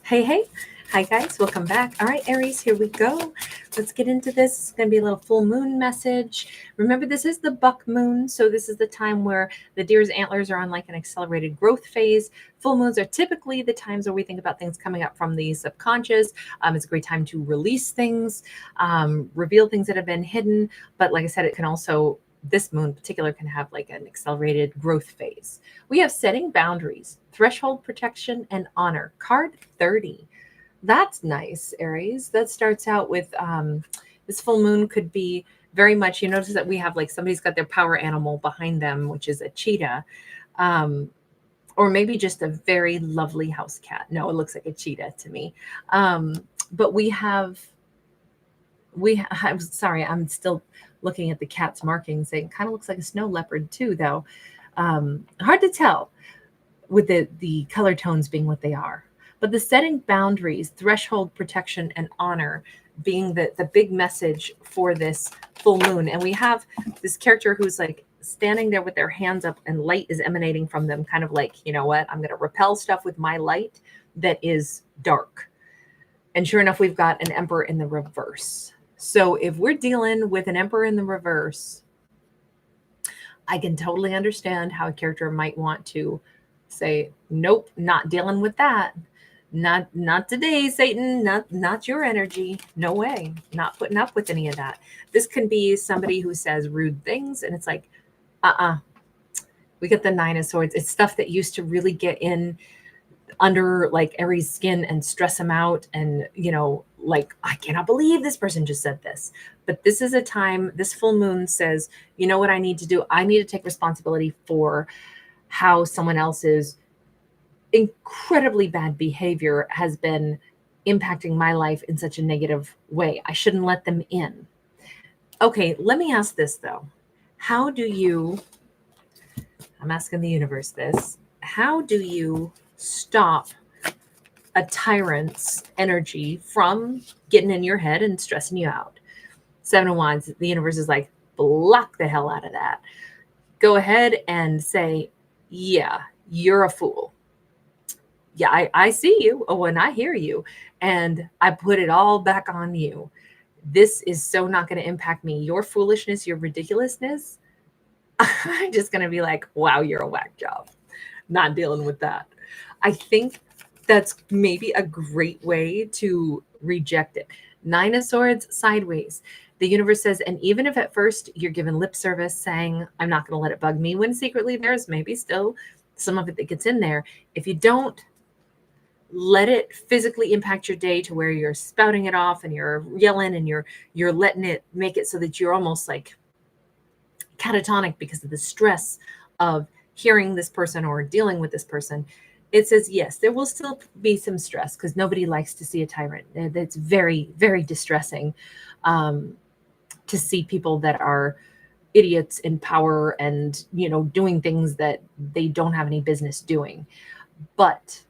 Hey, hey. Hi, guys. Welcome back. All right, Aries, here we go. Let's get into this. It's going to be a little full moon message. Remember, this is the buck moon. So this is the time where the deer's antlers are on like an accelerated growth phase. Full moons are typically the times where we think about things coming up from the subconscious. It's a great time to release things, reveal things that have been hidden. But like I said, it can also, this moon in particular, can have like an accelerated growth phase. We have setting boundaries, threshold protection, and honor. Card 30. That's nice, Aries. That starts out with this full moon could be very much, you notice that we have like somebody's got their power animal behind them, which is a cheetah. Or maybe just a very lovely house cat. No, it looks like a cheetah to me. But I'm sorry, I'm still looking at the cat's markings. It kind of looks like a snow leopard too, though. Hard to tell with the color tones being what they are. But the setting boundaries, threshold protection, and honor being the big message for this full moon. And we have this character who's like standing there with their hands up and light is emanating from them, kind of like, you know what, I'm going to repel stuff with my light that is dark. And sure enough, we've got an emperor in the reverse. So if we're dealing with an emperor in the reverse, I can totally understand how a character might want to say, nope, not dealing with that. Not today, Satan. Not your energy. No way. Not putting up with any of that. This can be somebody who says rude things, and it's like, we get the Nine of Swords. It's stuff that used to really get in under like Aries' skin and stress him out, and like, I cannot believe this person just said this. But this is a time, this full moon says, you know what I need to do? I need to take responsibility for how someone else's incredibly bad behavior has been impacting my life in such a negative way. I shouldn't let them in. Okay, let me ask this though. How do you, I'm asking the universe this, how do you stop a tyrant's energy from getting in your head and stressing you out? Seven of Wands, the universe is like, block the hell out of that. Go ahead and say, yeah, you're a fool. Yeah, I see you. Oh, and I hear you. And I put it all back on you. This is so not going to impact me. Your foolishness, your ridiculousness, I'm just going to be like, wow, you're a whack job. Not dealing with that. I think that's maybe a great way to reject it. Nine of Swords sideways. The universe says, and even if at first you're given lip service saying, I'm not going to let it bug me, when secretly there's maybe still some of it that gets in there. If you don't let it physically impact your day to where you're spouting it off and you're yelling and you're letting it make it so that you're almost like catatonic because of the stress of hearing this person or dealing with this person. It says, yes, there will still be some stress because nobody likes to see a tyrant. It's very, very distressing to see people that are idiots in power and, doing things that they don't have any business doing. But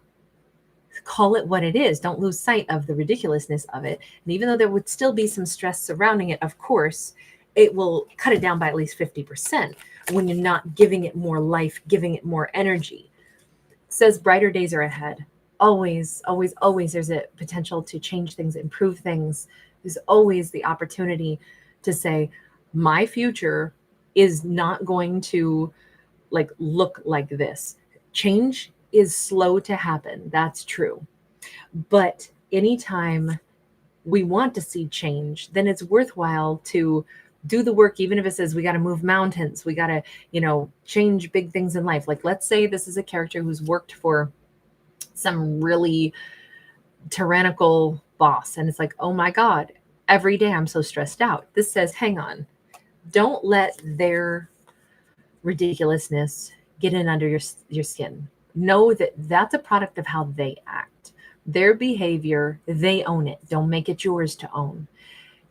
call it what it is. Don't lose sight of the ridiculousness of it. And even though there would still be some stress surrounding it, of course, it will cut it down by at least 50% when you're not giving it more life, giving it more energy. It says brighter days are ahead. Always, always, always there's a potential to change things, improve things. There's always the opportunity to say, my future is not going to look like this. Change is slow to happen. That's true. But anytime we want to see change, then it's worthwhile to do the work, even if it says we got to move mountains, we got to, change big things in life. Like, let's say this is a character who's worked for some really tyrannical boss. And it's like, oh my God, every day I'm so stressed out. This says, hang on, don't let their ridiculousness get in under your skin. Know that that's a product of how they act. Their behavior, they own it. Don't make it yours to own.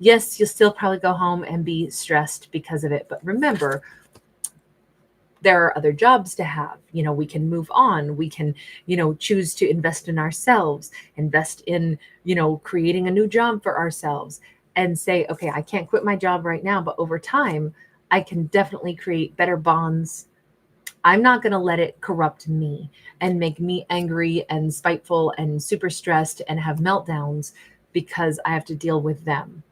Yes, you'll still probably go home and be stressed because of it. But remember, there are other jobs to have. We can move on. We can, choose to invest in ourselves, invest in, creating a new job for ourselves and say, okay, I can't quit my job right now, but over time, I can definitely create better bonds I'm not going to let it corrupt me and make me angry and spiteful and super stressed and have meltdowns because I have to deal with them.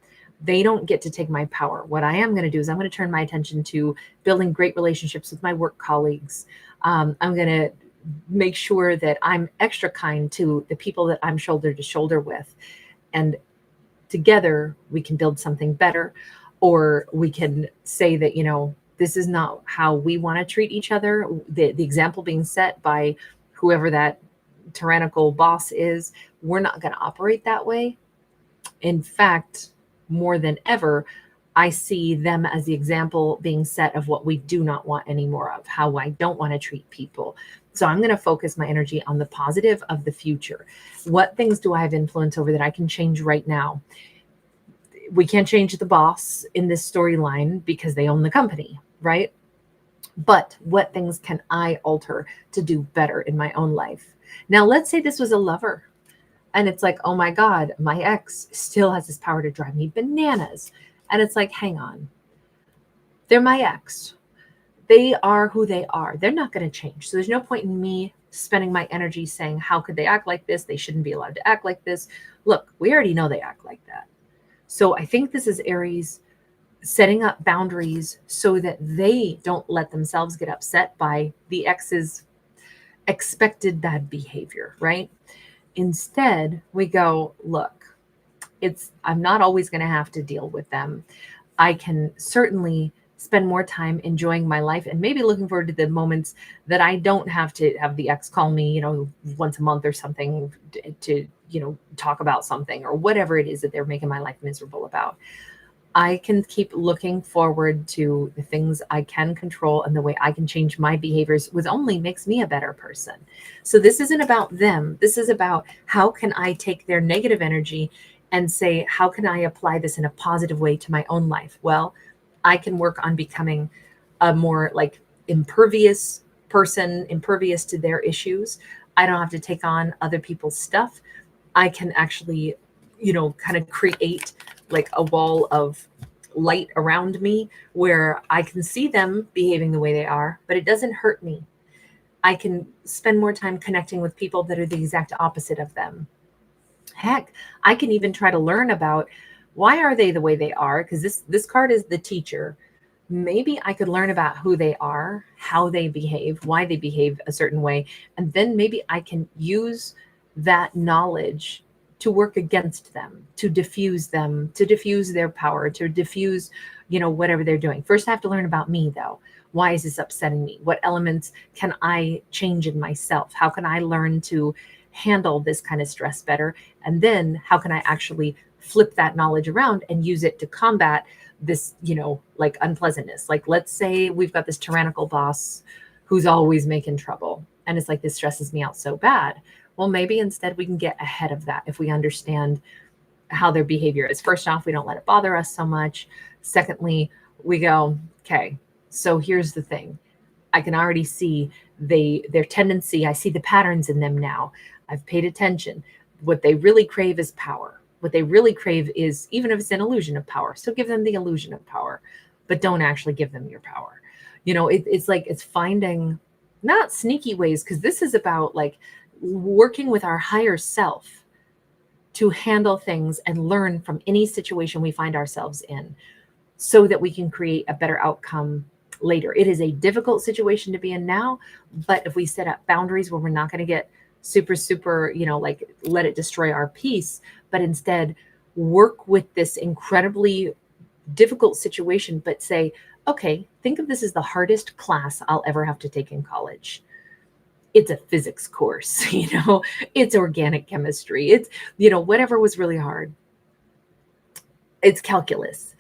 They don't get to take my power. What I am going to do is I'm going to turn my attention to building great relationships with my work colleagues. I'm going to make sure that I'm extra kind to the people that I'm shoulder to shoulder with. And together we can build something better, or we can say that, this is not how we want to treat each other. The example being set by whoever that tyrannical boss is, we're not going to operate that way. In fact, more than ever, I see them as the example being set of what we do not want any more of, how I don't want to treat people. So I'm going to focus my energy on the positive of the future. What things do I have influence over that I can change right now? We can't change the boss in this storyline because they own the company, right? But what things can I alter to do better in my own life? Now, let's say this was a lover. And it's like, oh my God, my ex still has this power to drive me bananas. And it's like, hang on. They're my ex. They are who they are. They're not going to change. So there's no point in me spending my energy saying, how could they act like this? They shouldn't be allowed to act like this. Look, we already know they act like that. So I think this is Aries setting up boundaries so that they don't let themselves get upset by the ex's expected bad behavior, right? Instead, we go, look, I'm not always going to have to deal with them. I can certainly spend more time enjoying my life and maybe looking forward to the moments that I don't have to have the ex call me, once a month or something to talk about something or whatever it is that they're making my life miserable about. I can keep looking forward to the things I can control and the way I can change my behaviors, which only makes me a better person. So this isn't about them. This is about how can I take their negative energy and say, how can I apply this in a positive way to my own life? Well, I can work on becoming a more impervious person, impervious to their issues. I don't have to take on other people's stuff. I can actually, kind of create like a wall of light around me where I can see them behaving the way they are, but it doesn't hurt me. I can spend more time connecting with people that are the exact opposite of them. Heck, I can even try to learn about why are they the way they are, because this card is the teacher. Maybe I could learn about who they are, how they behave, why they behave a certain way, and then maybe I can use that knowledge to work against them, to diffuse their power, to diffuse, whatever they're doing. First, I have to learn about me, though. Why is this upsetting me? What elements can I change in myself? How can I learn to handle this kind of stress better? And then how can I actually flip that knowledge around and use it to combat this, unpleasantness? Like, let's say we've got this tyrannical boss who's always making trouble. And it's like, this stresses me out so bad. Well, maybe instead we can get ahead of that if we understand how their behavior is. First off, we don't let it bother us so much. Secondly, we go, okay, so here's the thing. I can already see their tendency. I see the patterns in them now. I've paid attention. What they really crave is power. What they really crave is, even if it's an illusion of power, so give them the illusion of power, but don't actually give them your power. It's finding not sneaky ways, because this is about working with our higher self to handle things and learn from any situation we find ourselves in so that we can create a better outcome later. It is a difficult situation to be in now, but if we set up boundaries where we're not going to get super, let it destroy our peace, but instead work with this incredibly difficult situation, but say, okay, think of this as the hardest class I'll ever have to take in college. It's a physics course, it's organic chemistry. It's, whatever was really hard. It's calculus.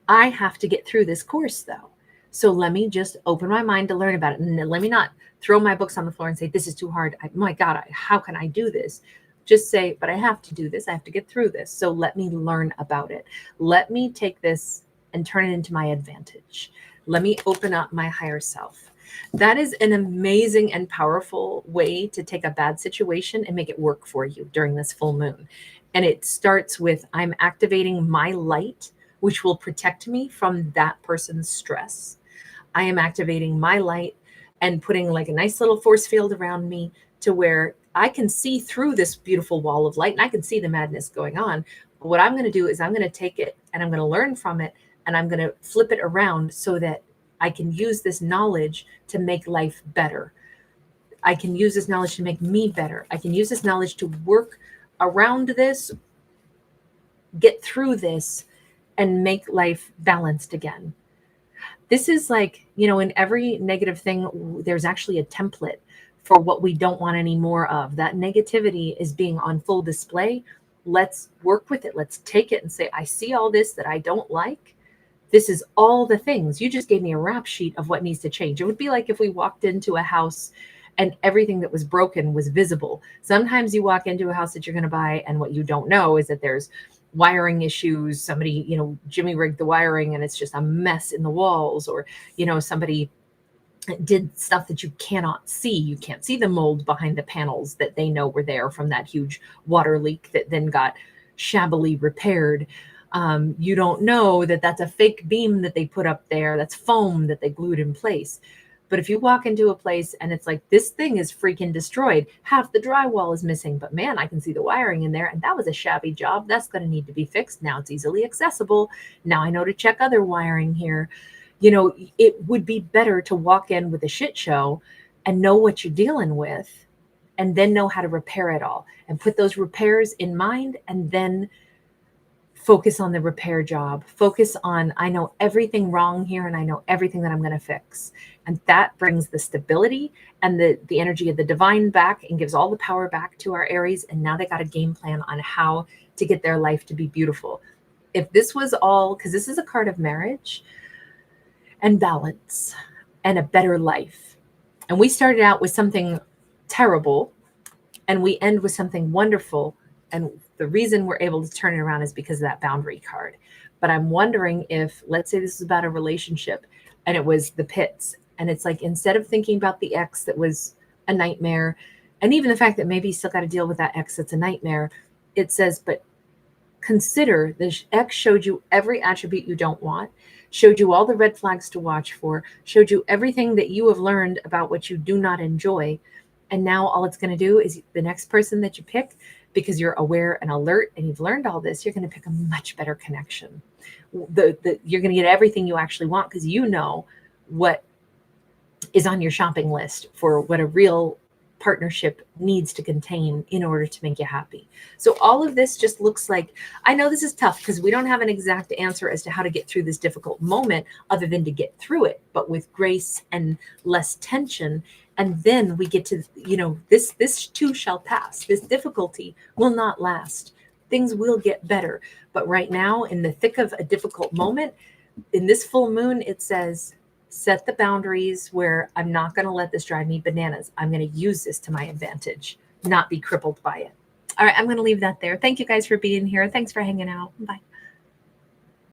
I have to get through this course though. So let me just open my mind to learn about it. And let me not throw my books on the floor and say, this is too hard. My God, how can I do this? Just say, but I have to do this. I have to get through this. So let me learn about it. Let me take this and turn it into my advantage. Let me open up my higher self. That is an amazing and powerful way to take a bad situation and make it work for you during this full moon. And it starts with, I'm activating my light, which will protect me from that person's stress. I am activating my light and putting like a nice little force field around me to where I can see through this beautiful wall of light and I can see the madness going on. But what I'm going to do is I'm going to take it and I'm going to learn from it and I'm going to flip it around so that I can use this knowledge to make life better. I can use this knowledge to make me better. I can use this knowledge to work around this, get through this, and make life balanced again. This is like, you know, in every negative thing, there's actually a template for what we don't want any more of. That negativity is being on full display. Let's work with it. Let's take it and say, I see all this that I don't like. This is all the things. You just gave me a rap sheet of what needs to change. It would be like if we walked into a house and everything that was broken was visible. Sometimes you walk into a house that you're going to buy and what you don't know is that there's wiring issues. Somebody, you know, Jimmy rigged the wiring and it's just a mess in the walls, or, you know, somebody did stuff that you cannot see. You can't see the mold behind the panels that they know were there from that huge water leak that then got shabbily repaired. You don't know that that's a fake beam that they put up there. That's foam that they glued in place. But if you walk into a place and it's like, this thing is freaking destroyed, half the drywall is missing, but man, I can see the wiring in there. And that was a shabby job. That's going to need to be fixed. Now it's easily accessible. Now I know to check other wiring here. You know, it would be better to walk in with a shit show and know what you're dealing with and then know how to repair it all and put those repairs in mind and then focus on the repair job. Focus on, I know everything wrong here and I know everything that I'm going to fix. And that brings the stability and the energy of the divine back and gives all the power back to our Aries. And now they got a game plan on how to get their life to be beautiful. If this was all, because this is a card of marriage and balance and a better life. And we started out with something terrible and we end with something wonderful. And the reason we're able to turn it around is because of that boundary card. But I'm wondering if, let's say this is about a relationship and it was the pits. And it's like, instead of thinking about the ex that was a nightmare, and even the fact that maybe you still got to deal with that ex that's a nightmare, it says, but consider this ex showed you every attribute you don't want, showed you all the red flags to watch for, showed you everything that you have learned about what you do not enjoy. And now all it's going to do is the next person that you pick, because you're aware and alert and you've learned all this, you're going to pick a much better connection. You're going to get everything you actually want because you know what is on your shopping list for what a real partnership needs to contain in order to make you happy. So all of this just looks like, I know this is tough because we don't have an exact answer as to how to get through this difficult moment other than to get through it, but with grace and less tension. And then we get to, you know, this too shall pass. This difficulty will not last. Things will get better. But right now, in the thick of a difficult moment, in this full moon, it says, set the boundaries where I'm not going to let this drive me bananas. I'm going to use this to my advantage, not be crippled by it. All right, I'm going to leave that there. Thank you guys for being here. Thanks for hanging out. Bye.